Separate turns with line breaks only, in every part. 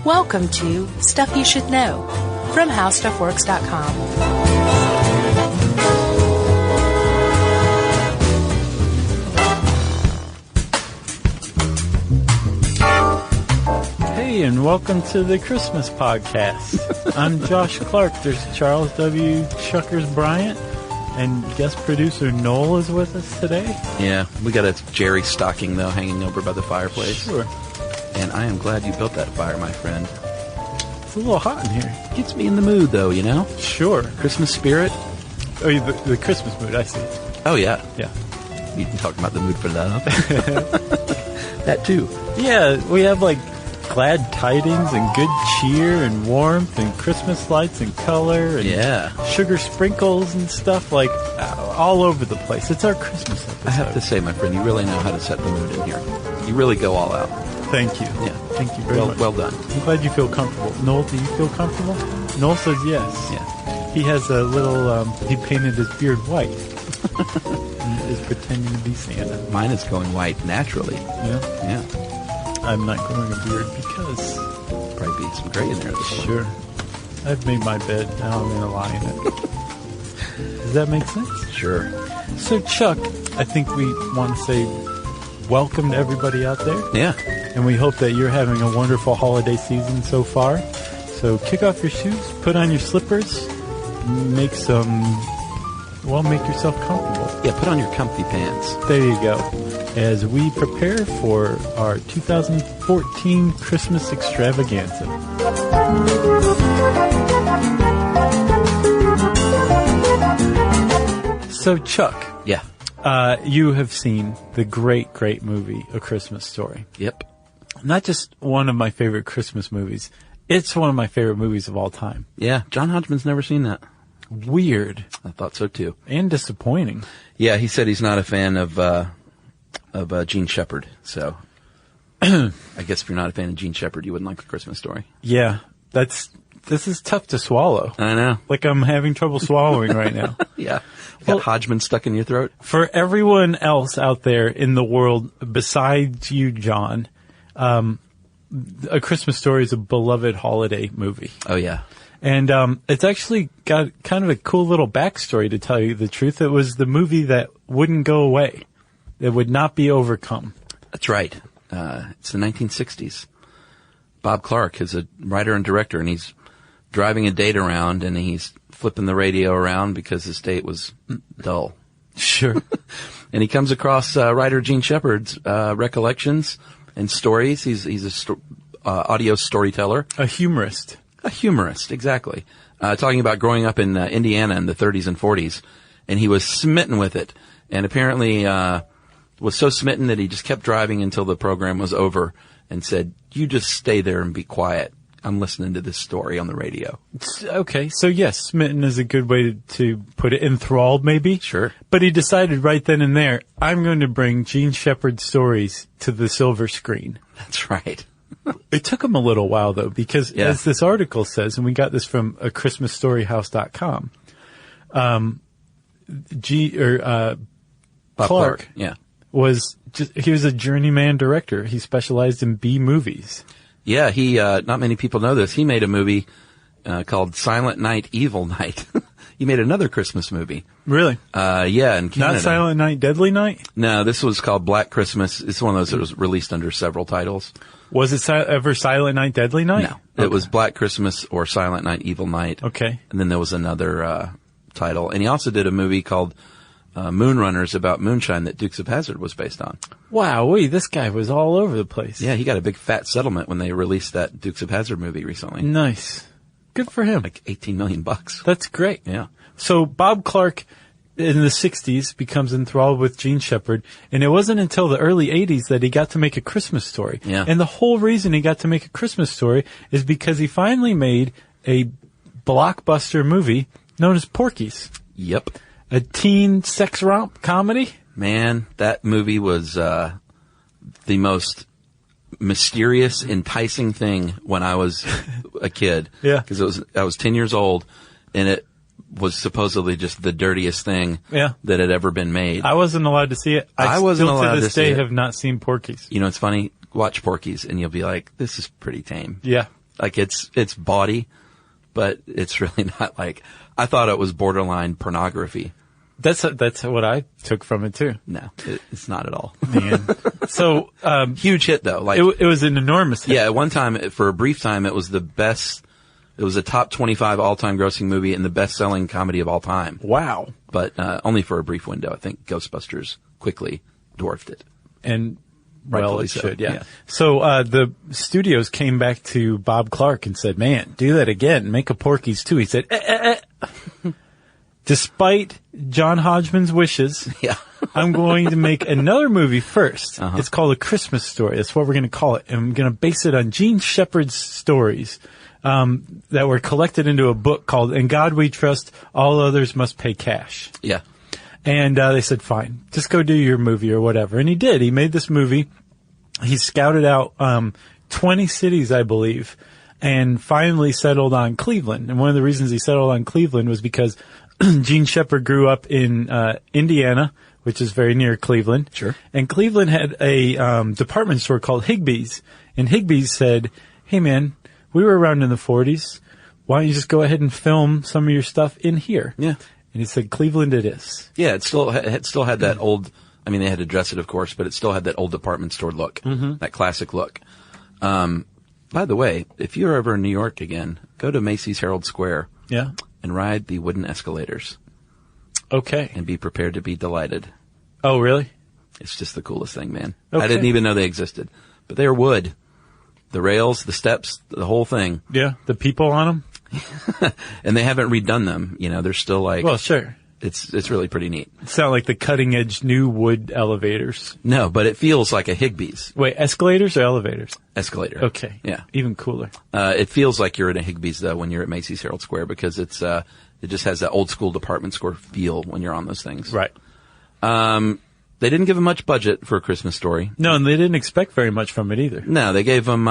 Welcome to Stuff You Should Know from HowStuffWorks.com.
Hey, and welcome to the Christmas podcast. I'm Josh Clark. There's Charles W. Shuckers Bryant, and guest producer Noel is with us today.
Yeah, we got a Jerry stocking, though, hanging over by the fireplace.
Sure.
And I am glad you built that fire, my friend.
It's a little hot in here.
Gets me in the mood, though, you know?
Sure.
Christmas spirit.
Oh, the Christmas mood, I see.
Oh, yeah.
Yeah.
You can talk about the mood for that. That, too.
Yeah, we have, glad tidings and good cheer and warmth and Christmas lights and color and sugar sprinkles and stuff, all over the place. It's our Christmas episode.
I have to say, my friend, you really know how to set the mood in here. You really go all out.
Thank you.
Yeah.
Thank you very much.
Well done.
I'm glad you feel comfortable. Noel, do you feel comfortable? Noel says yes.
Yeah.
He has a little, he painted his beard white. He is pretending to be Santa.
Mine is going white naturally.
Yeah?
Yeah.
I'm not growing a beard because...
Probably be some gray in there.
Sure. I've made my bed. Now I'm going to lie in it. Does that make sense?
Sure.
So, Chuck, I think we want to say welcome to everybody out there.
Yeah.
And we hope that you're having a wonderful holiday season so far. So kick off your shoes, put on your slippers, make yourself comfortable.
Yeah, put on your comfy pants.
There you go. As we prepare for our 2014 Christmas Extravaganza. So, Chuck.
Yeah.
You have seen the great, great movie, A Christmas Story.
Yep.
Not just one of my favorite Christmas movies. It's one of my favorite movies of all time.
Yeah, John Hodgman's never seen that.
Weird.
I thought so, too.
And disappointing.
Yeah, he said he's not a fan of Gene Shepard. So, I guess if you're not a fan of Gene Shepard, you wouldn't like The Christmas Story.
Yeah, this is tough to swallow.
I know.
I'm having trouble swallowing right now.
Yeah. You got Hodgman stuck in your throat?
For everyone else out there in the world besides you, John, A Christmas Story is a beloved holiday movie.
Oh, yeah.
And it's actually got kind of a cool little backstory, to tell you the truth. It was the movie that wouldn't go away. It would not be overcome.
That's right. It's the 1960s. Bob Clark is a writer and director, and he's driving a date around, and he's flipping the radio around because his date was dull.
Sure.
And he comes across writer Gene Shepard's recollections and stories. He's a audio storyteller.
A humorist.
A humorist, exactly. Talking about growing up in Indiana in the 30s and 40s. And he was smitten with it. And apparently was so smitten that he just kept driving until the program was over and said, "You just stay there and be quiet. I'm listening to this story on the radio."
Okay, so yes, smitten is a good way to put it. Enthralled, maybe?
Sure.
But he decided right then and there, I'm going to bring Gene Shepard's stories to the silver screen.
That's right.
It took him a little while, though, because as this article says, and we got this from achristmasstoryhouse.com,
Bob Clark. Yeah.
He was a journeyman director. He specialized in B movies.
Yeah, he, not many people know this. He made a movie, called Silent Night, Evil Night. He made another Christmas movie.
Really?
Yeah, in Canada.
Not Silent Night, Deadly Night?
No, this was called Black Christmas. It's one of those that was released under several titles.
Was it ever Silent Night, Deadly Night?
No. Okay. It was Black Christmas or Silent Night, Evil Night.
Okay.
And then there was another, title. And he also did a movie called, Moonrunners about moonshine that Dukes of Hazzard was based on.
Wow, this guy was all over the place.
Yeah, he got a big fat settlement when they released that Dukes of Hazzard movie recently.
Nice. Good for him.
Like $18 million.
That's great.
Yeah.
So Bob Clark in the 60s becomes enthralled with Gene Shepard, and it wasn't until the early 80s that he got to make A Christmas Story.
Yeah.
And the whole reason he got to make A Christmas Story is because he finally made a blockbuster movie known as Porky's.
Yep.
A teen sex romp comedy?
Man, that movie was the most mysterious, enticing thing when I was a kid.
Yeah.
Because I was 10 years old, and it was supposedly just the dirtiest thing that had ever been made.
I wasn't allowed to see it. I
wasn't
still
allowed
to this
to see
day
it.
have not seen Porky's.
You know, it's funny. Watch Porky's, and you'll be like, this is pretty tame.
Yeah.
Like it's bawdy, but it's really not like, I thought it was borderline pornography.
That's what I took from it too.
No, it's not at all.
Man. So,
huge hit though. Like
it was an enormous hit.
Yeah, at one time, for a brief time, it was the best. It was a top 25 all-time grossing movie and the best-selling comedy of all time.
Wow.
But only for a brief window. I think Ghostbusters quickly dwarfed it.
And well,
Rightfully
it
so,
should, yeah.
yeah.
So the studios came back to Bob Clark and said, "Man, do that again. Make a Porky's 2." He said, Despite John Hodgman's wishes,
Yeah.
I'm going to make another movie first.
Uh-huh.
It's called A Christmas Story. That's what we're going to call it. And I'm going to base it on Gene Shepard's stories that were collected into a book called In God We Trust, All Others Must Pay Cash.
Yeah.
And they said, fine, just go do your movie or whatever. And he did. He made this movie. He scouted out 20 cities, I believe, and finally settled on Cleveland. And one of the reasons he settled on Cleveland was because Gene Shepard grew up in Indiana, which is very near Cleveland.
Sure.
And Cleveland had a department store called Higbee's. And Higbee's said, hey, man, we were around in the 40s. Why don't you just go ahead and film some of your stuff in here?
Yeah.
And he said, Cleveland it is.
Yeah, it still had that old, I mean, they had to dress it, of course, but it still had that old department store look, that classic look. By the way, if you're ever in New York again, go to Macy's Herald Square.
Yeah.
And ride the wooden escalators.
Okay.
And be prepared to be delighted.
Oh, really?
It's just the coolest thing, man.
Okay.
I didn't even know they existed. But they're wood. The rails, the steps, the whole thing.
Yeah. The people on them?
And they haven't redone them. You know, they're still like...
Well, sure.
It's really pretty neat.
It's not like the cutting edge new wood elevators.
No, but it feels like a Higbee's.
Wait, escalators or elevators?
Escalator.
Okay.
Yeah.
Even cooler.
It feels like you're in a Higbee's though when you're at Macy's Herald Square because it just has that old school department store feel when you're on those things.
Right.
They didn't give him much budget for A Christmas Story.
No, and they didn't expect very much from it either.
No, they gave him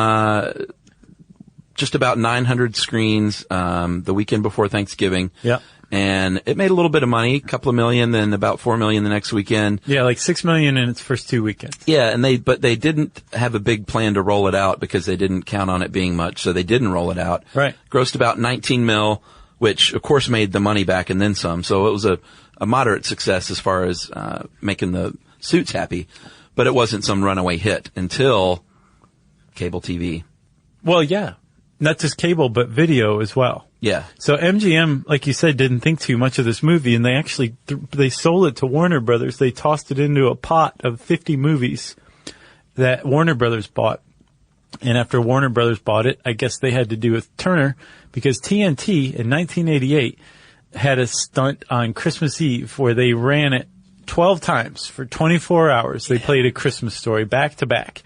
just about 900 screens the weekend before Thanksgiving.
Yeah.
And it made a little bit of money, a couple of million, then about 4 million the next weekend.
Yeah, like $6 million in its first 2 weekends.
Yeah, but they didn't have a big plan to roll it out because they didn't count on it being much, so they didn't roll it out.
Right.
Grossed about 19 mil, which of course made the money back and then some. So it was a moderate success as far as making the suits happy, but it wasn't some runaway hit until cable TV.
Well, yeah. Not just cable, but video as well.
Yeah.
So MGM, like you said, didn't think too much of this movie, and they actually they sold it to Warner Brothers. They tossed it into a pot of 50 movies that Warner Brothers bought. And after Warner Brothers bought it, I guess they had to do with Turner because TNT in 1988 had a stunt on Christmas Eve where they ran it 12 times for 24 hours. They played A Christmas Story back to back,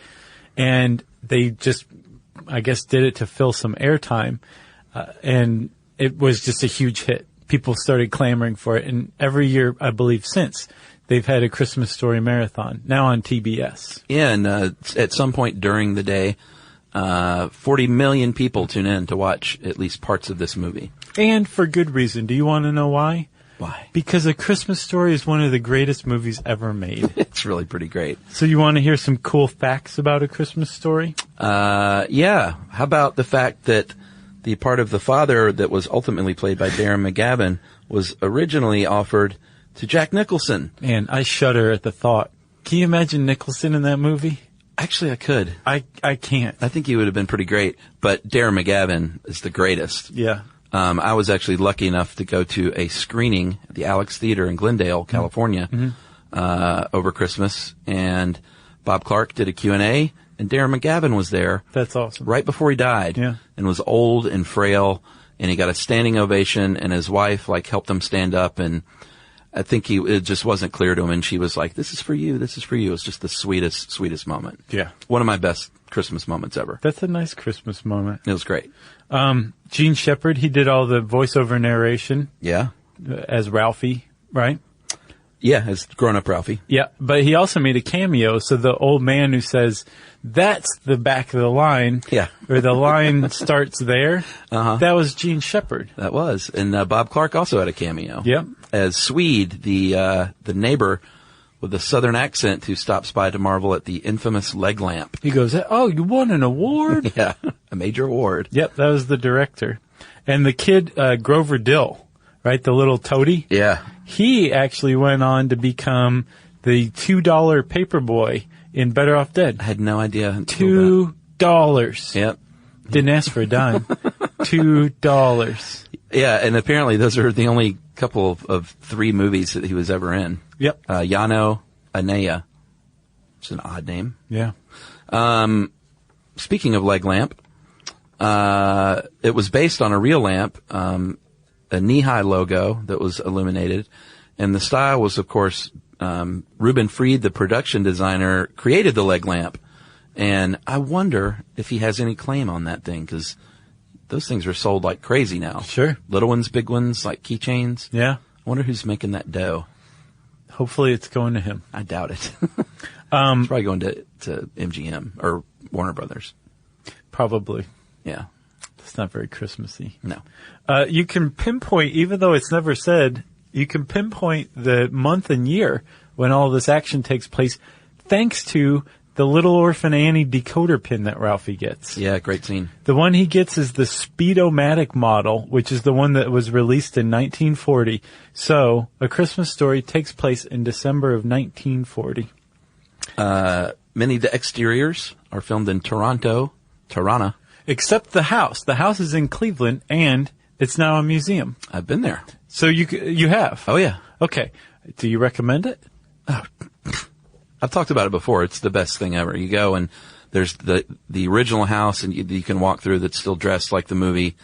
and they just, I guess, did it to fill some airtime. And it was just a huge hit. People started clamoring for it. And every year, I believe since, they've had A Christmas Story marathon, now on TBS.
Yeah, and at some point during the day, 40 million people tune in to watch at least parts of this movie.
And for good reason. Do you want to know why?
Why?
Because A Christmas Story is one of the greatest movies ever made.
It's really pretty great.
So you want to hear some cool facts about A Christmas Story?
Yeah. How about the fact that the part of the father that was ultimately played by Darren McGavin was originally offered to Jack Nicholson.
Man, I shudder at the thought. Can you imagine Nicholson in that movie?
Actually, I could.
I can't.
I think he would have been pretty great, but Darren McGavin is the greatest.
Yeah.
I was actually lucky enough to go to a screening at the Alex Theater in Glendale, California, over Christmas, and Bob Clark did a Q&A, and Darren McGavin was there.
That's awesome.
Right before he died.
Yeah.
And was old and frail, and he got a standing ovation, and his wife, helped him stand up, and I think it just wasn't clear to him, and she was like, this is for you, this is for you. It was just the sweetest moment.
Yeah.
One of my best Christmas moments ever.
That's a nice Christmas moment.
It was great.
Gene Shepard, he did all the voiceover narration.
Yeah.
As Ralphie, right?
Yeah, as grown-up Ralphie.
Yeah, but he also made a cameo, so the old man who says, that's the back of the line,
Yeah.
or the line starts there, that was Gene Shepard.
That was. And Bob Clark also had a cameo.
Yep.
As Swede, the neighbor, with a southern accent who stops by to marvel at the infamous leg lamp.
He goes, "Oh, you won an award?"
Yeah, a major award.
Yep, that was the director. And the kid, Grover Dill, right, the little toady?
Yeah.
He actually went on to become the $2 paper boy in Better Off Dead.
I had no idea.
$2.
Yep.
Didn't ask for a dime. $2.
Yeah, and apparently those are the only couple of 3 movies that he was ever in.
Yep.
Yano Anea. It's an odd name.
Yeah.
Speaking of leg lamp, it was based on a real lamp, a knee-high logo that was illuminated, and the style was, of course, Reuben Freed, the production designer, created the leg lamp, and I wonder if he has any claim on that thing, because those things are sold like crazy now.
Sure.
Little ones, big ones, like keychains.
Yeah.
I wonder who's making that dough.
Hopefully it's going to him.
I doubt it. It's probably going to MGM or Warner Brothers.
Probably.
Yeah.
It's not very Christmassy.
No.
You can pinpoint, even though it's never said, you can pinpoint the month and year when all this action takes place thanks to the Little Orphan Annie decoder pin that Ralphie gets.
Yeah, great scene.
The one he gets is the Speedomatic model, which is the one that was released in 1940. So, A Christmas Story takes place in December of 1940.
Many of the exteriors are filmed in Tirana.
Except the house. The house is in Cleveland, and it's now a museum.
I've been there.
So you have?
Oh, yeah.
Okay. Do you recommend it?
I've talked about it before. It's the best thing ever. You go and there's the original house, and you can walk through that's still dressed like the movie.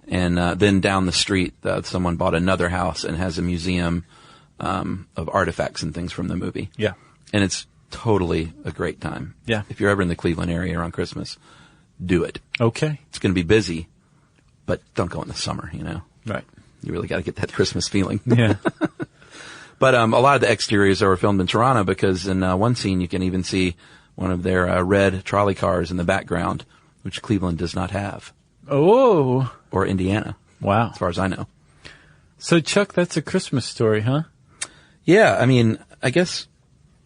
And then down the street, someone bought another house and has a museum of artifacts and things from the movie.
Yeah.
And it's totally a great time.
Yeah.
If you're ever in the Cleveland area around Christmas, do it.
Okay.
It's going to be busy, but don't go in the summer, you know.
Right.
You really got to get that Christmas feeling.
Yeah.
But a lot of the exteriors were filmed in Tirana because in one scene you can even see one of their red trolley cars in the background, which Cleveland does not have.
Oh.
Or Indiana.
Wow.
As far as I know.
So, Chuck, that's A Christmas Story, huh?
Yeah, I mean, I guess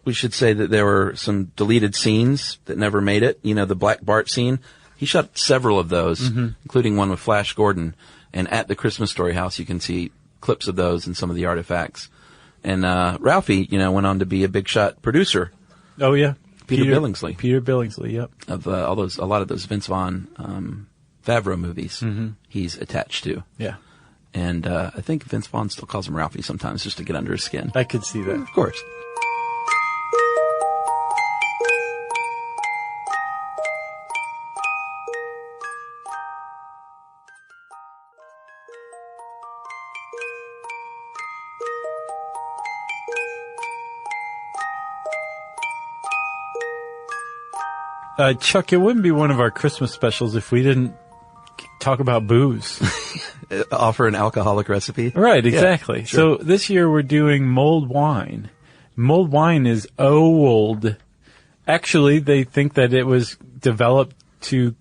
we should say that there were some deleted scenes that never made it. You know, the Black Bart scene. He shot several of those, including one with Flash Gordon. And at the Christmas Story house, you can see clips of those and some of the artifacts. And Ralphie, went on to be a big shot producer.
Oh, yeah.
Peter Billingsley.
Peter Billingsley, yep.
Of a lot of those Vince Vaughn Favreau movies he's attached to.
Yeah.
And I think Vince Vaughn still calls him Ralphie sometimes just to get under his skin.
I could see that.
Of course.
Chuck, it wouldn't be one of our Christmas specials if we didn't talk about booze.
Offer an alcoholic recipe?
Right, exactly.
Yeah, sure.
So this year we're doing mulled wine. Mulled wine is old. Actually, they think that it was developed to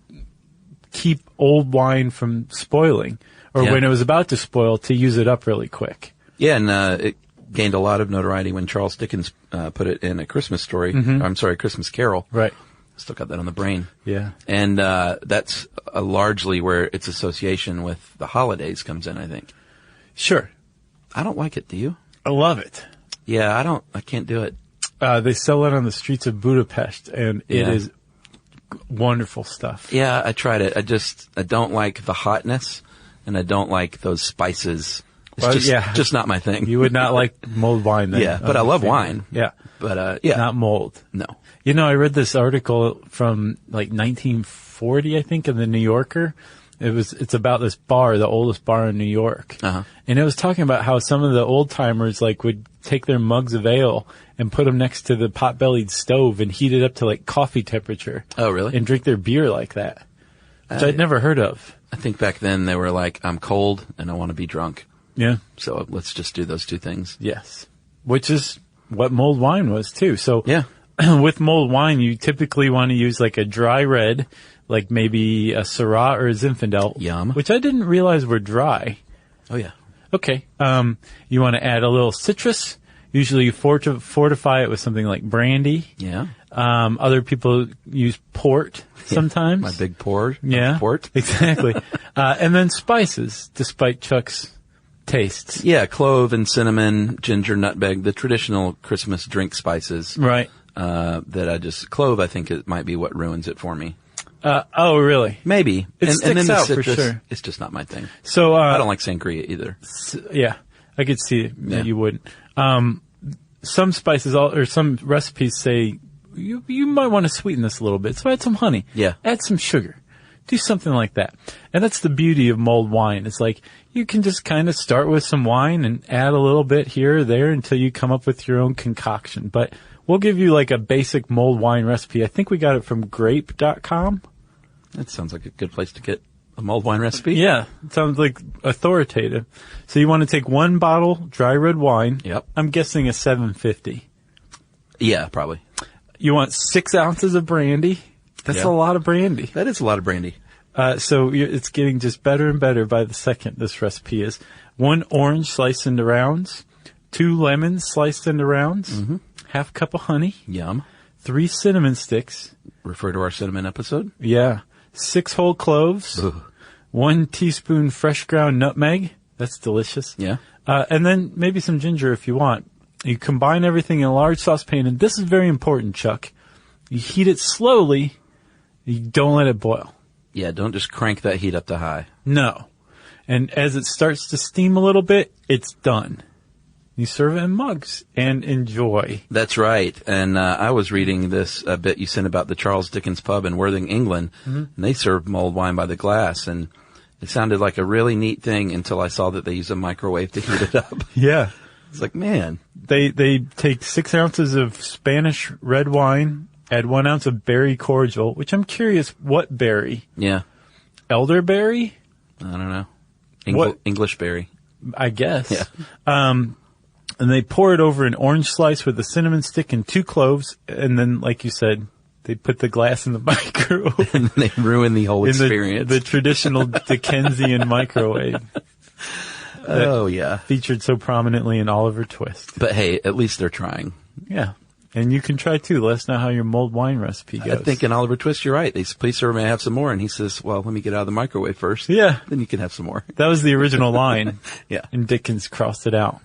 keep old wine from spoiling, or when it was about to spoil, to use it up really quick.
Yeah, and it gained a lot of notoriety when Charles Dickens put it in A Christmas Story. I'm sorry, A Christmas Carol.
Right.
Still got that on the brain.
Yeah.
And that's largely where its association with the holidays comes in, I think.
Sure.
I don't like it, do you?
I love it.
Yeah, I can't do it.
They sell it on the streets of Budapest, and it is wonderful stuff.
Yeah, I tried it. I don't like the hotness, and I don't like those spices. It's just not my thing.
You would not like mulled wine then.
Yeah, but I love wine.
Yeah.
But,
Not mulled.
No.
I read this article from like 1940, I think, in the New Yorker. It's about this bar, the oldest bar in New York.
Uh-huh.
And it was talking about how some of the old timers would take their mugs of ale and put them next to the pot-bellied stove and heat it up to like coffee temperature.
Oh, really?
And drink their beer like that, which I'd never heard of.
I think back then they were like, I'm cold and I want to be drunk.
Yeah.
So let's just do those two things.
Yes. Which is what mulled wine was too. So
yeah.
With mulled wine, you typically want to use like a dry red, like maybe a Syrah or a Zinfandel.
Yum.
Which I didn't realize were dry.
Oh, yeah.
Okay. You want to add a little citrus. Usually you fortify it with something like brandy.
Yeah.
Other people use port sometimes.
My big pour.
Yeah.
Port.
Exactly. And then spices, despite Chuck's tastes.
Yeah, clove and cinnamon, ginger, nutmeg, the traditional Christmas drink spices.
Right.
Clove, I think it might be what ruins it for me.
Oh, really?
Maybe.
It sticks
the
out
citrus,
for sure.
It's just not my thing.
So,
I don't like sangria either.
Yeah, I could see it. Yeah. You wouldn't. Some spices or some recipes say you might want to sweeten this a little bit. So add some honey.
Yeah.
Add some sugar. Do something like that. And that's the beauty of mulled wine. It's like you can just kind of start with some wine and add a little bit here or there until you come up with your own concoction. But we'll give you like a basic mulled wine recipe. I think we got it from grape.com.
That sounds like a good place to get a mulled wine recipe.
Yeah, it sounds like authoritative. So you want to take 1 bottle dry red wine.
Yep.
I'm guessing a 750.
Yeah, probably.
You want 6 ounces of brandy. That's a lot of brandy.
That is a lot of brandy.
So it's getting just better and better by the second, this recipe is. 1 orange sliced into rounds, 2 lemons sliced into rounds, half cup of honey.
Yum.
3 cinnamon sticks.
Refer to our cinnamon episode.
Yeah. 6 whole cloves.
Ugh.
1 teaspoon fresh ground nutmeg. That's delicious.
Yeah.
And then maybe some ginger if you want. You combine everything in a large saucepan, and this is very important, Chuck. You heat it slowly. You don't let it boil.
Yeah, don't just crank that heat up to high.
No. And as it starts to steam a little bit, it's done. You serve it in mugs and enjoy.
That's right. And I was reading this bit you sent about the Charles Dickens pub in Worthing, England, and they served mulled wine by the glass, and it sounded like a really neat thing until I saw that they use a microwave to heat it up.
Yeah.
It's like, man.
They take 6 ounces of Spanish red wine, add 1 ounce of berry cordial, which I'm curious, what berry?
Yeah.
Elderberry?
I don't know.
What?
English berry.
I guess.
Yeah.
And they pour it over an orange slice with a cinnamon stick and 2 cloves, and then, like you said, they put the glass in the microwave.
And they ruin the whole experience.
The traditional Dickensian microwave.
Oh, yeah.
Featured so prominently in Oliver Twist.
But hey, at least they're trying.
Yeah. And you can try too. Let us know how your mulled wine recipe goes.
I think in Oliver Twist, you're right. They say, please, sir, may I have some more? And he says, well, let me get out of the microwave first.
Yeah.
Then you can have some more.
That was the original line.
Yeah.
And Dickens crossed it out.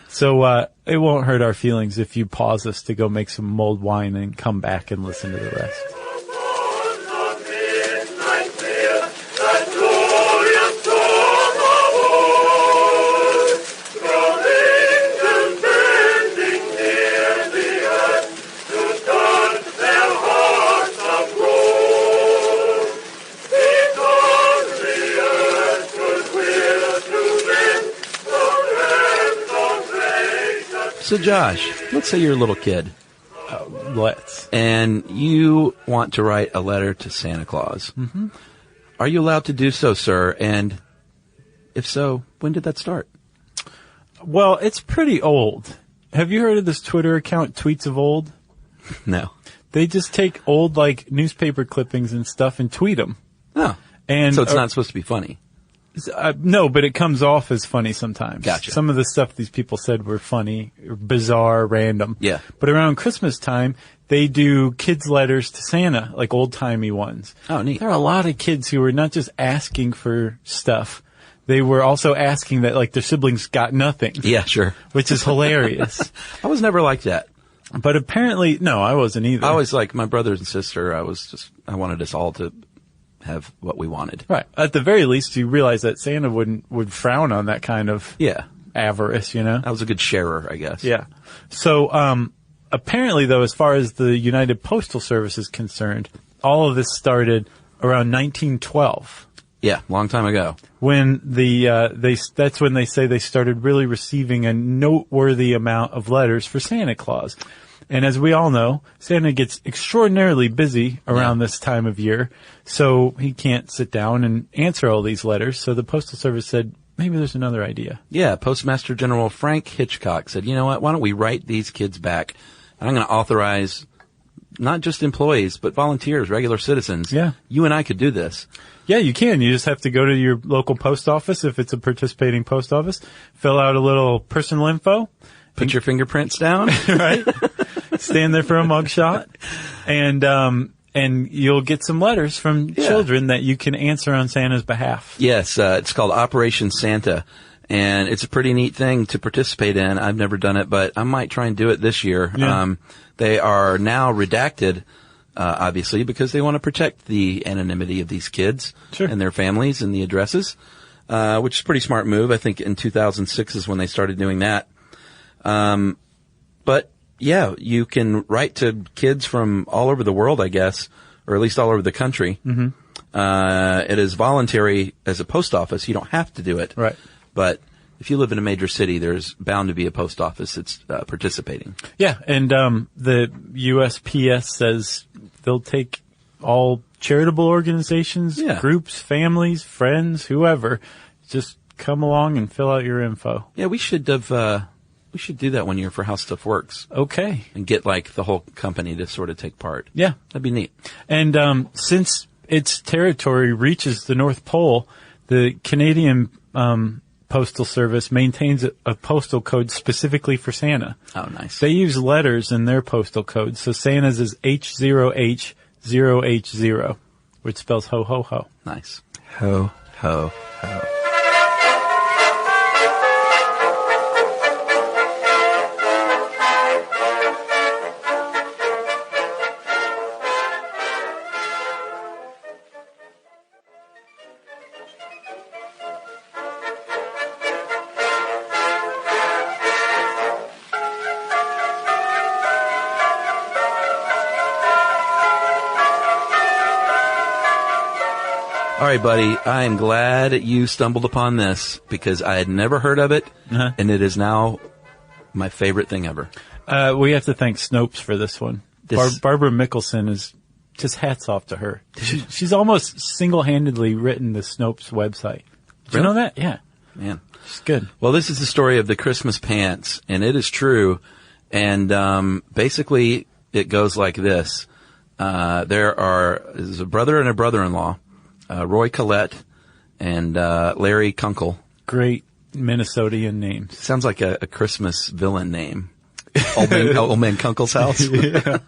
So, it won't hurt our feelings if you pause us to go make some mulled wine and come back and listen to the rest.
So, Josh, let's say you're a little kid.
Let's.
And you want to write a letter to Santa Claus. Mm-hmm. Are you allowed to do so, sir? And if so, when did that start?
Well, it's pretty old. Have you heard of this Twitter account, Tweets of Old?
No.
They just take old, like, newspaper clippings and stuff and tweet them.
Oh.
And
so it's not supposed to be funny.
No, but it comes off as funny sometimes.
Gotcha.
Some of the stuff these people said were funny, bizarre, random.
Yeah.
But around Christmas time, they do kids' letters to Santa, like old-timey ones.
Oh, neat.
There are a lot of kids who were not just asking for stuff. They were also asking that, like, their siblings got nothing.
Yeah, sure.
Which is hilarious.
I was never like that.
But apparently, no, I wasn't either.
I was like my brother and sister. I wanted us all to have what we wanted.
Right. At the very least, you realize that Santa would frown on that kind of avarice, you know?
I was a good sharer, I guess.
Yeah. So, apparently though, as far as the United Postal Service is concerned, all of this started around 1912.
Yeah, long time ago.
When that's when they say they started really receiving a noteworthy amount of letters for Santa Claus. And as we all know, Santa gets extraordinarily busy around this time of year, so he can't sit down and answer all these letters. So the Postal Service said, maybe there's another idea.
Yeah, Postmaster General Frank Hitchcock said, you know what, why don't we write these kids back? And I'm going to authorize not just employees, but volunteers, regular citizens.
Yeah.
You and I could do this.
Yeah, you can. You just have to go to your local post office if it's a participating post office, fill out a little personal info,
Put your fingerprints down.
Right? Stand there for a mugshot. And you'll get some letters from children that you can answer on Santa's behalf.
Yes, it's called Operation Santa. And it's a pretty neat thing to participate in. I've never done it, but I might try and do it this year.
Yeah.
They are now redacted, obviously, because they want to protect the anonymity of these kids and their families and the addresses, which is a pretty smart move. I think in 2006 is when they started doing that. But yeah, you can write to kids from all over the world, I guess, or at least all over the country. Mm-hmm. It is voluntary as a post office. You don't have to do it.
Right.
But if you live in a major city, there's bound to be a post office that's participating.
Yeah, and the USPS says they'll take all charitable organizations, groups, families, friends, whoever. Just come along and fill out your info.
Yeah, we should do that one year for How Stuff Works.
Okay.
And get like the whole company to sort of take part.
Yeah.
That'd be neat.
And since its territory reaches the North Pole, the Canadian Postal Service maintains a postal code specifically for Santa.
Oh, nice.
They use letters in their postal code. So Santa's is H0H0H0, which spells ho, ho, ho.
Nice.
Ho, ho, ho.
All right, buddy, I am glad you stumbled upon this because I had never heard of it, and it is now my favorite thing ever.
We have to thank Snopes for this one. Barbara Mickelson is just hats off to her. She's almost single-handedly written the Snopes website. Did you know that? Yeah.
Man.
She's good.
Well, this is the story of the Christmas pants, and it is true. And basically, it goes like this. There's a brother and a brother-in-law. Roy Collette and Larry Kunkel.
Great Minnesotian names.
Sounds like a Christmas villain name. Old Man Kunkel's house.
Yeah.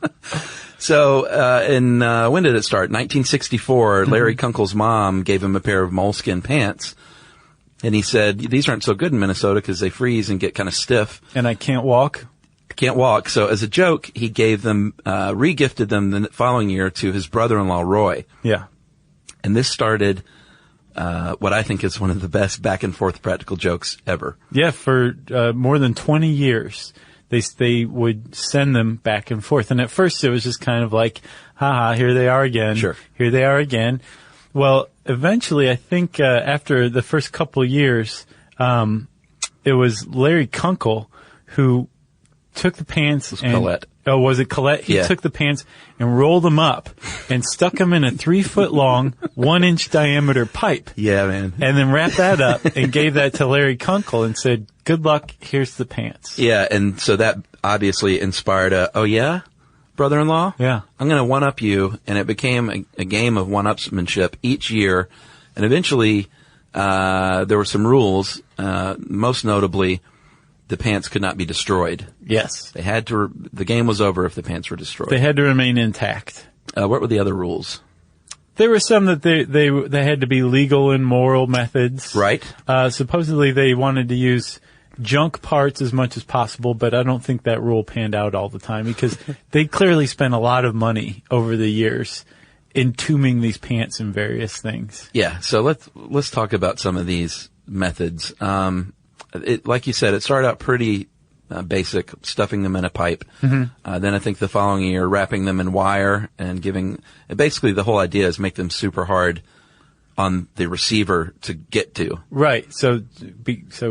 So, when did it start? 1964, Larry Kunkel's mom gave him a pair of moleskin pants. And he said, these aren't so good in Minnesota because they freeze and get kind of stiff.
And I can't walk.
So as a joke, he gave them, re-gifted them the following year to his brother-in-law, Roy.
Yeah.
And this started what I think is one of the best back-and-forth practical jokes ever.
Yeah, for more than 20 years, they would send them back and forth. And at first it was just kind of like, haha, here they are again.
Sure.
Here they are again. Well, eventually, I think after the first couple years, it was Larry Kunkel who took the pants.
It was Collette.
Oh, was it Collette? He took the pants and rolled them up and stuck them in a 3-foot-long, 1-inch diameter pipe.
Yeah, man.
And then wrapped that up and gave that to Larry Kunkel and said, good luck, here's the pants.
Yeah, and so that obviously inspired oh yeah, brother-in-law?
Yeah.
I'm going to one-up you, and it became a game of one-upsmanship each year. And eventually, there were some rules, most notably, the pants could not be destroyed.
Yes.
They had to, the game was over if the pants were destroyed.
They had to remain intact.
What were the other rules?
There were some that they had to be legal and moral methods.
Right.
Supposedly they wanted to use junk parts as much as possible, but I don't think that rule panned out all the time because they clearly spent a lot of money over the years entombing these pants in various things.
Yeah. So let's talk about some of these methods. Like you said, it started out pretty basic, stuffing them in a pipe. Mm-hmm. Then I think the following year, wrapping them in wire and basically the whole idea is make them super hard on the receiver to get to.
Right. So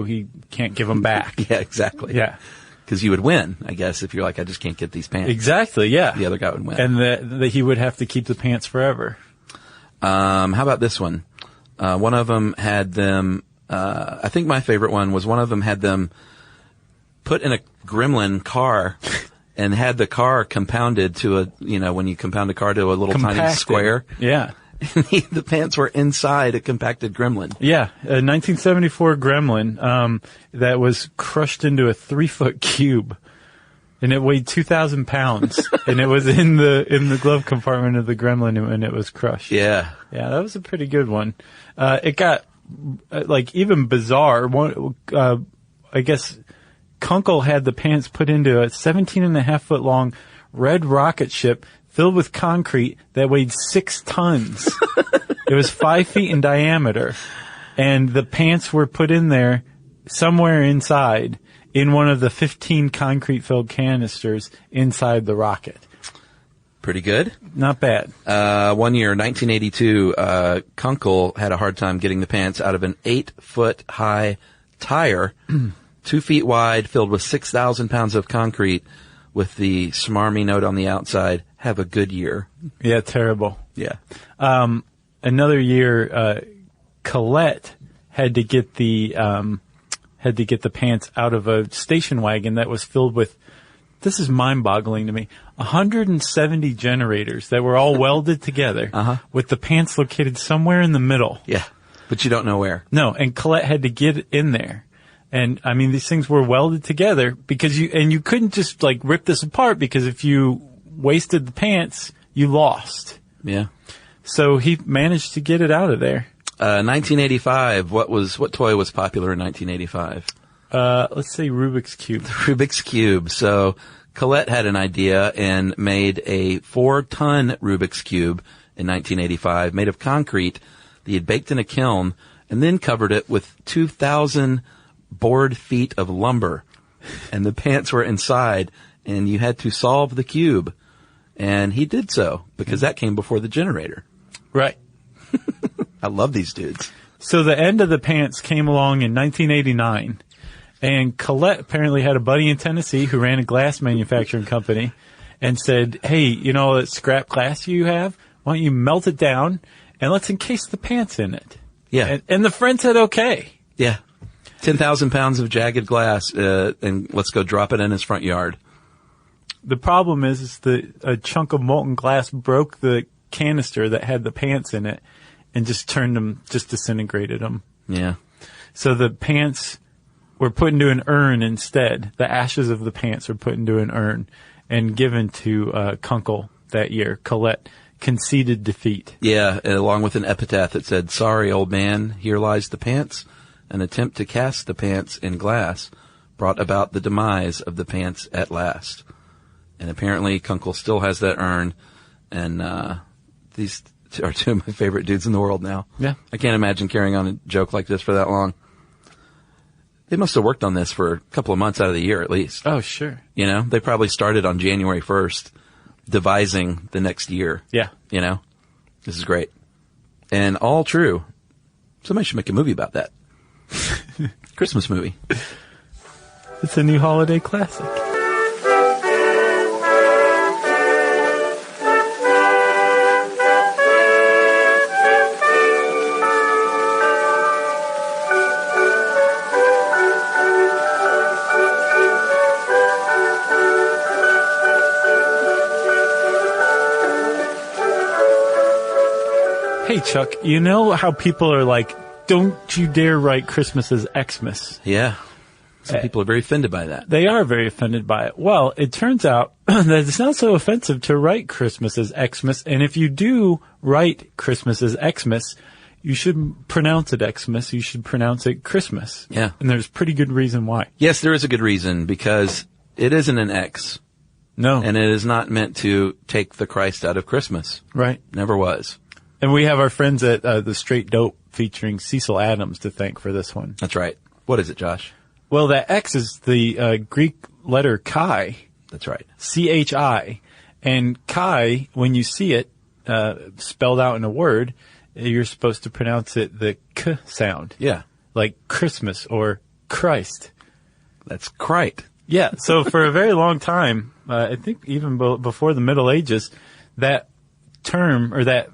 he can't give them back.
Yeah, exactly.
Yeah.
Because you would win, I guess, if you're like, I just can't get these pants.
Exactly, yeah.
The other guy would win.
And that he would have to keep the pants forever.
How about this one? One of them had them, I think my favorite one was one of them had them put in a gremlin car and had the car compounded to when you compound a car to a little tiny square.
Yeah.
The pants were inside a compacted gremlin.
Yeah, a 1974 gremlin that was crushed into a 3-foot cube. And it weighed 2,000 pounds, and it was in the glove compartment of the gremlin when it was crushed.
Yeah.
Yeah, that was a pretty good one. It got, even bizarre. I guess Kunkel had the pants put into a 17.5-foot long red rocket ship filled with concrete that weighed 6 tons. It was 5 feet in diameter, and the pants were put in there somewhere inside in one of the 15 concrete-filled canisters inside the rocket.
Pretty good.
Not bad.
One year, 1982, Kunkel had a hard time getting the pants out of an 8-foot-high tire, 2 feet wide, filled with 6,000 pounds of concrete, with the smarmy note on the outside, "Have a good year."
Yeah, terrible.
Yeah.
Another year, Colette had to get the pants out of a station wagon that was filled with, this is mind-boggling to me, 170 generators that were all welded together with the pants located somewhere in the middle.
Yeah, but you don't know where.
No, and Colette had to get in there. And, I mean, these things were welded together because you couldn't just, rip this apart, because if you wasted the pants, you lost.
Yeah.
So he managed to get it out of there.
1985, what toy was popular in 1985?
Let's say Rubik's Cube.
Rubik's Cube. So Colette had an idea and made a 4-ton Rubik's Cube in 1985, made of concrete that he had baked in a kiln and then covered it with 2,000 board feet of lumber. And the pants were inside, and you had to solve the cube. And he did so, because that came before the generator.
Right.
I love these dudes.
So the end of the pants came along in 1989, and Colette apparently had a buddy in Tennessee who ran a glass manufacturing company and said, "Hey, you know that scrap glass you have? Why don't you melt it down and let's encase the pants in it?"
Yeah.
And the friend said, okay.
Yeah. 10,000 pounds of jagged glass, and let's go drop it in his front yard.
The problem is a chunk of molten glass broke the canister that had the pants in it and just disintegrated them.
Yeah.
So the pants were put into an urn instead. The ashes of the pants were put into an urn and given to Kunkel that year. Colette conceded defeat.
Yeah, along with an epitaph that said, "Sorry, old man, here lies the pants. An attempt to cast the pants in glass brought about the demise of the pants at last." And apparently Kunkel still has that urn, and these are two of my favorite dudes in the world now.
Yeah.
I can't imagine carrying on a joke like this for that long. They must have worked on this for a couple of months out of the year at least.
Oh, sure.
You know, they probably started on January 1st, devising the next year.
Yeah.
You know, this is great. And all true. Somebody should make a movie about that. Christmas movie.
It's a new holiday classic. Hey, Chuck, you know how people are like, don't you dare write Christmas as Xmas?
Yeah. Some people are very offended by that.
They are very offended by it. Well, it turns out that it's not so offensive to write Christmas as Xmas. And if you do write Christmas as Xmas, you shouldn't pronounce it Xmas. You should pronounce it Christmas.
Yeah.
And there's pretty good reason why.
Yes, there is a good reason, because it isn't an X.
No.
And it is not meant to take the Christ out of Christmas.
Right.
Never was.
And we have our friends at The Straight Dope featuring Cecil Adams to thank for this one.
That's right. What is it, Josh?
Well, that X is the Greek letter chi.
That's right.
C-H-I. And chi, when you see it spelled out in a word, you're supposed to pronounce it the K sound.
Yeah.
Like Christmas or Christ.
That's Christ.
Yeah. So for a very long time, I think even before the Middle Ages, that term or that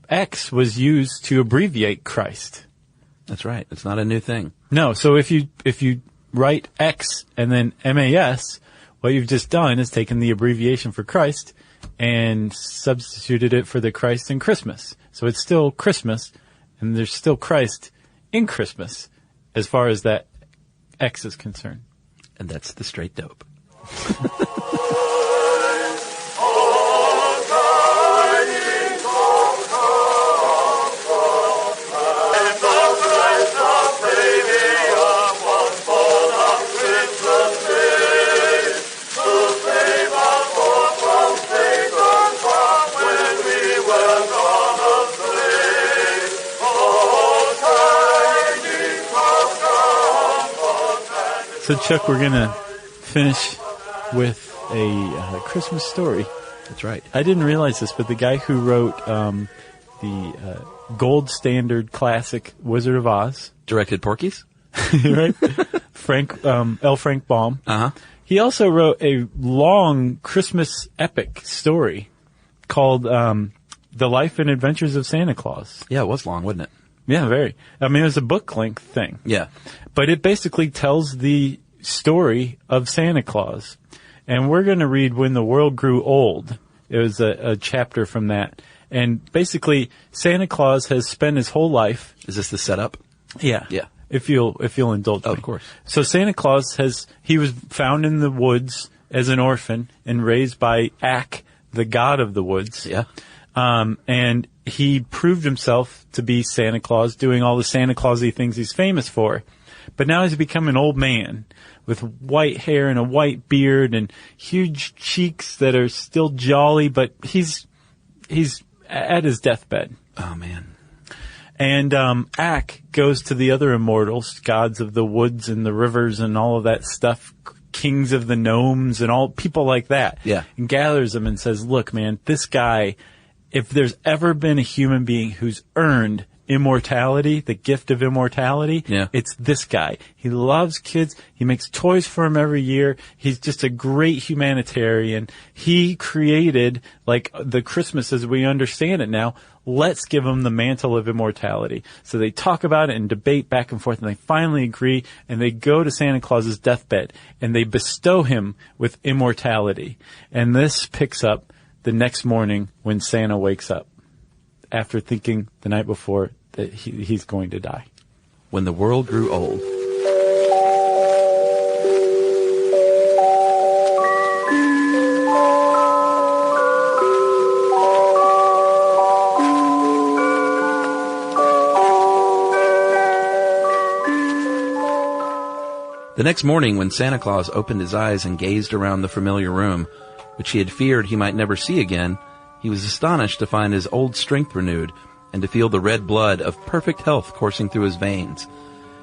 X was used to abbreviate Christ.
That's right. It's not a new thing.
No. So if you write X and then MAS, what you've just done is taken the abbreviation for Christ and substituted it for the Christ in Christmas. So it's still Christmas, and there's still Christ in Christmas as far as that X is concerned.
And that's the straight dope.
So, Chuck, we're going to finish with a Christmas story.
That's right.
I didn't realize this, but the guy who wrote the gold standard classic Wizard of Oz.
Directed Porky's?
Right? L. Frank Baum.
Uh-huh.
He also wrote a long Christmas epic story called The Life and Adventures of Santa Claus.
Yeah, it was long, wasn't it?
Yeah, very. I mean, it was a book-length thing.
Yeah.
But it basically tells the story of Santa Claus. And we're going to read When the World Grew Old. It was a chapter from that. And basically, Santa Claus has spent his whole life...
Is this the setup?
Yeah.
Yeah.
If you'll indulge me.
Of course.
So Santa Claus he was found in the woods as an orphan and raised by Ak, the god of the woods.
Yeah.
And he proved himself to be Santa Claus, doing all the Santa Claus-y things he's famous for. But now he's become an old man with white hair and a white beard and huge cheeks that are still jolly, but he's at his deathbed.
Oh, man.
And Ak goes to the other immortals, gods of the woods and the rivers and all of that stuff, kings of the gnomes and all people like that.
Yeah.
And gathers them and says, look, man, this guy, if there's ever been a human being who's earned immortality, the gift of immortality, it's this guy. He loves kids. He makes toys for them every year. He's just a great humanitarian. He created, like, the Christmas as we understand it now. Let's give him the mantle of immortality. So they talk about it and debate back and forth, and they finally agree, and they go to Santa Claus's deathbed, and they bestow him with immortality. And this picks up the next morning when Santa wakes up, after thinking the night before that he's going to die.
When the World Grew Old. The next morning, when Santa Claus opened his eyes and gazed around the familiar room, which he had feared he might never see again, he was astonished to find his old strength renewed and to feel the red blood of perfect health coursing through his veins.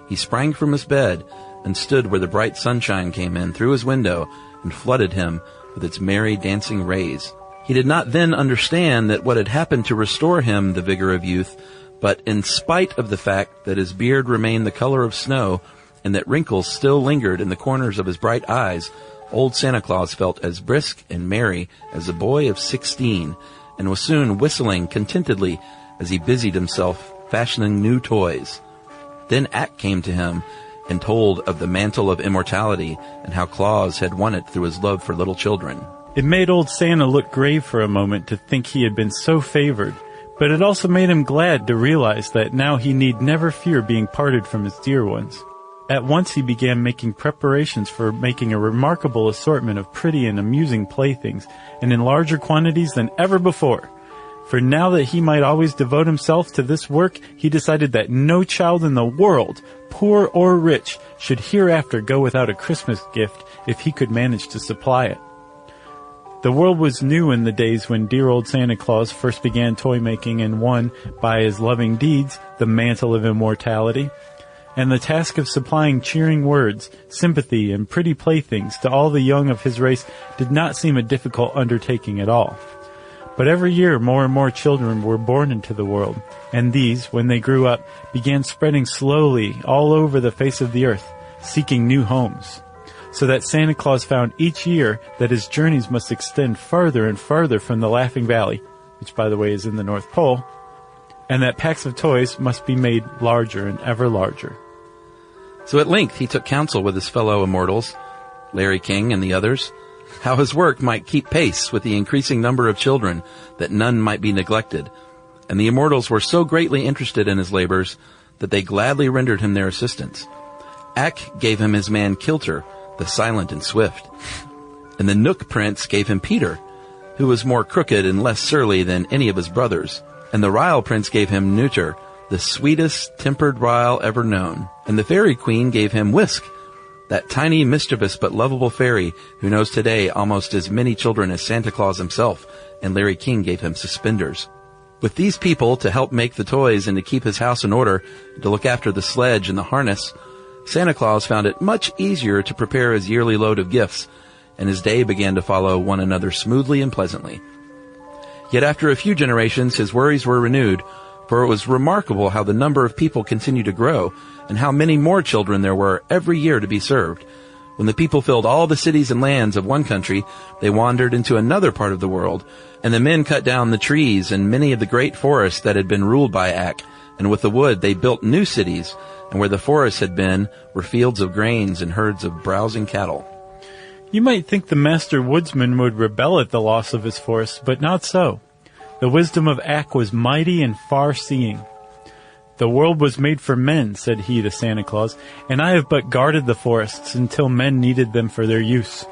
He sprang from his bed and stood where the bright sunshine came in through his window and flooded him with its merry dancing rays. He did not then understand that what had happened to restore him the vigor of youth, but in spite of the fact that his beard remained the color of snow and that wrinkles still lingered in the corners of his bright eyes, old Santa Claus felt as brisk and merry as a boy of 16, and was soon whistling contentedly as he busied himself fashioning new toys. Then Ak came to him and told of the mantle of immortality and how Claus had won it through his love for little children.
It made old Santa look grave for a moment to think he had been so favored, but it also made him glad to realize that now he need never fear being parted from his dear ones. At once he began making preparations for making a remarkable assortment of pretty and amusing playthings, and in larger quantities than ever before. For now that he might always devote himself to this work, he decided that no child in the world, poor or rich, should hereafter go without a Christmas gift if he could manage to supply it. The world was new in the days when dear old Santa Claus first began toy making and won, by his loving deeds, the mantle of immortality. And the task of supplying cheering words, sympathy, and pretty playthings to all the young of his race did not seem a difficult undertaking at all. But every year more and more children were born into the world, and these, when they grew up, began spreading slowly all over the face of the earth, seeking new homes. So that Santa Claus found each year that his journeys must extend farther and farther from the Laughing Valley, which by the way is in the North Pole, and that packs of toys must be made larger and ever larger.
So at length he took counsel with his fellow immortals, Larry King and the others, how his work might keep pace with the increasing number of children, that none might be neglected. And the immortals were so greatly interested in his labors that they gladly rendered him their assistance. Ak gave him his man Kilter, the silent and swift. And the Nook prince gave him Peter, who was more crooked and less surly than any of his brothers. And the Ryle prince gave him Neuter, the sweetest tempered Ryle ever known. And the fairy queen gave him Whisk, that tiny, mischievous but lovable fairy who knows today almost as many children as Santa Claus himself, and Larry King gave him Suspenders. With these people to help make the toys and to keep his house in order, to look after the sledge and the harness, Santa Claus found it much easier to prepare his yearly load of gifts, and his day began to follow one another smoothly and pleasantly. Yet after a few generations, his worries were renewed, for it was remarkable how the number of people continued to grow, and how many more children there were every year to be served. When the people filled all the cities and lands of one country, they wandered into another part of the world, and the men cut down the trees and many of the great forests that had been ruled by Ak, and with the wood they built new cities, and where the forests had been were fields of grains and herds of browsing cattle.
You might think the master woodsman would rebel at the loss of his forests, but not so. The wisdom of Ak was mighty and far-seeing. The world was made for men, said he to Santa Claus, and I have but guarded the forests until men needed them for their use.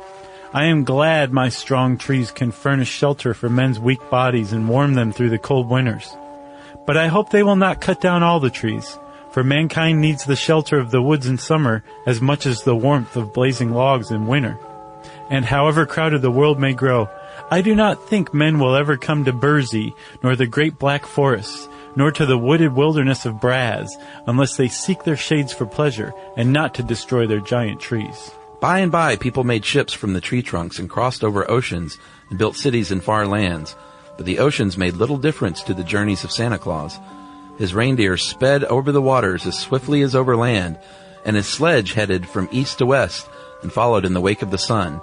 I am glad my strong trees can furnish shelter for men's weak bodies and warm them through the cold winters. But I hope they will not cut down all the trees, for mankind needs the shelter of the woods in summer as much as the warmth of blazing logs in winter. And however crowded the world may grow, I do not think men will ever come to Burzee, nor the great black forests, nor to the wooded wilderness of Braz, unless they seek their shades for pleasure, and not to destroy their giant trees.
By and by, people made ships from the tree trunks and crossed over oceans and built cities in far lands. But the oceans made little difference to the journeys of Santa Claus. His reindeer sped over the waters as swiftly as over land, and his sledge headed from east to west and followed in the wake of the sun,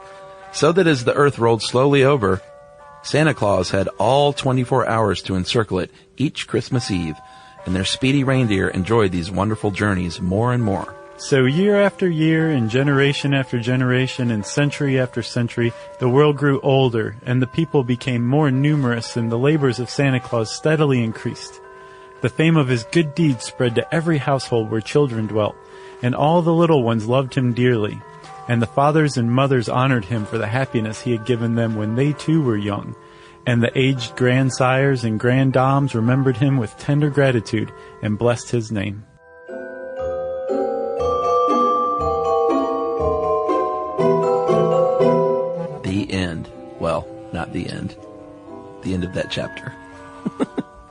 so that as the earth rolled slowly over, Santa Claus had all 24 hours to encircle it each Christmas Eve, and their speedy reindeer enjoyed these wonderful journeys more and more.
So year after year, and generation after generation, and century after century, the world grew older, and the people became more numerous, and the labors of Santa Claus steadily increased. The fame of his good deeds spread to every household where children dwelt, and all the little ones loved him dearly. And the fathers and mothers honored him for the happiness he had given them when they too were young. And the aged grandsires and granddames remembered him with tender gratitude and blessed his name.
The end. Well, not the end. The end of that chapter.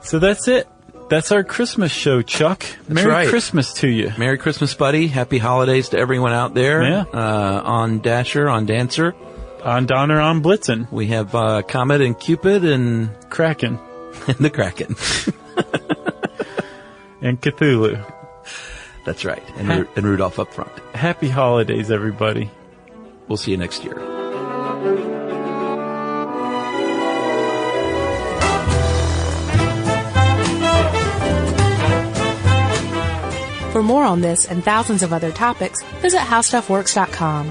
So that's it. That's our Christmas show, Chuck. Merry Christmas to you.
Merry Christmas, buddy. Happy holidays to everyone out there.
Yeah.
On Dasher, on Dancer.
On Donner, on Blitzen.
We have Comet and Cupid and...
Kraken.
And the Kraken.
And Cthulhu.
That's right. And Rudolph up front.
Happy holidays, everybody.
We'll see you next year.
For more on this and thousands of other topics, visit HowStuffWorks.com.